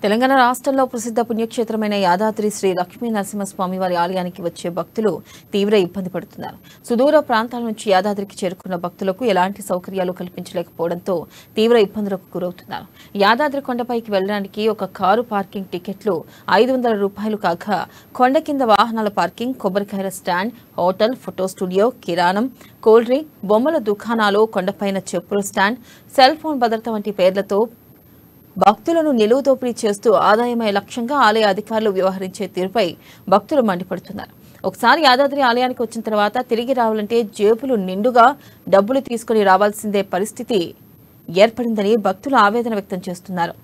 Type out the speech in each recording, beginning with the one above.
తెలంగాణ రాష్ట్రంలో ప్రసిద్ధ పుణ్యక్షేత్రమైన యాదాద్రి శ్రీ లక్ష్మీ నరసింహస్వామి వారి ఆలయానికి వచ్చే భక్తులు తీవ్ర ఇబ్బంది పడుతున్నారు. సుదూర ప్రాంతాల నుంచి యాదాద్రికి చేరుకున్న భక్తులకు ఎలాంటి సౌకర్యాలు కల్పించలేకపోవడంతో తీవ్ర ఇబ్బందులకు గురవుతున్నారు. యాదాద్రి కొండపైకి వెళ్లడానికి ఒక కారు పార్కింగ్ టికెట్లు 500 రూపాయలు కాగా కొండ కింద వాహనాల పార్కింగ్, కొబ్బరికాయల స్టాండ్, హోటల్, ఫోటో స్టూడియో, కిరాణం, కూల్ డ్రింక్, బొమ్మల దుకాణాలు, కొండపైన చెప్పుల స్టాండ్, సెల్ ఫోన్ భద్రత వంటి పేర్లతో భక్తులను నిలువు దోపిడీ చేస్తూ ఆదాయమయ లక్ష్యంగా ఆలయ అధికారులు వ్యవహరించే తీరుపై భక్తులు మండిపడుతున్నారు. ఒకసారి యాదాద్రి ఆలయానికి వచ్చిన తర్వాత తిరిగి రావాలంటే జేబులు నిండుగా డబ్బులు తీసుకుని రావాల్సిందే పరిస్థితి ఏర్పడిందని భక్తులు ఆవేదన వ్యక్తం చేస్తున్నారు.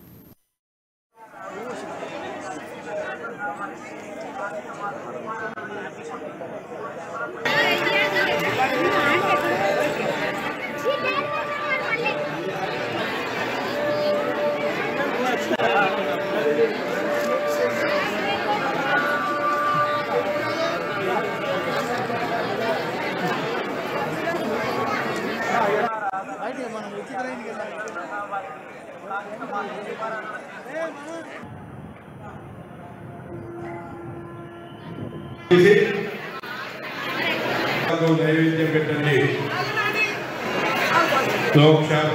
నైవేద్యం పెట్టండి. నవగ్రహ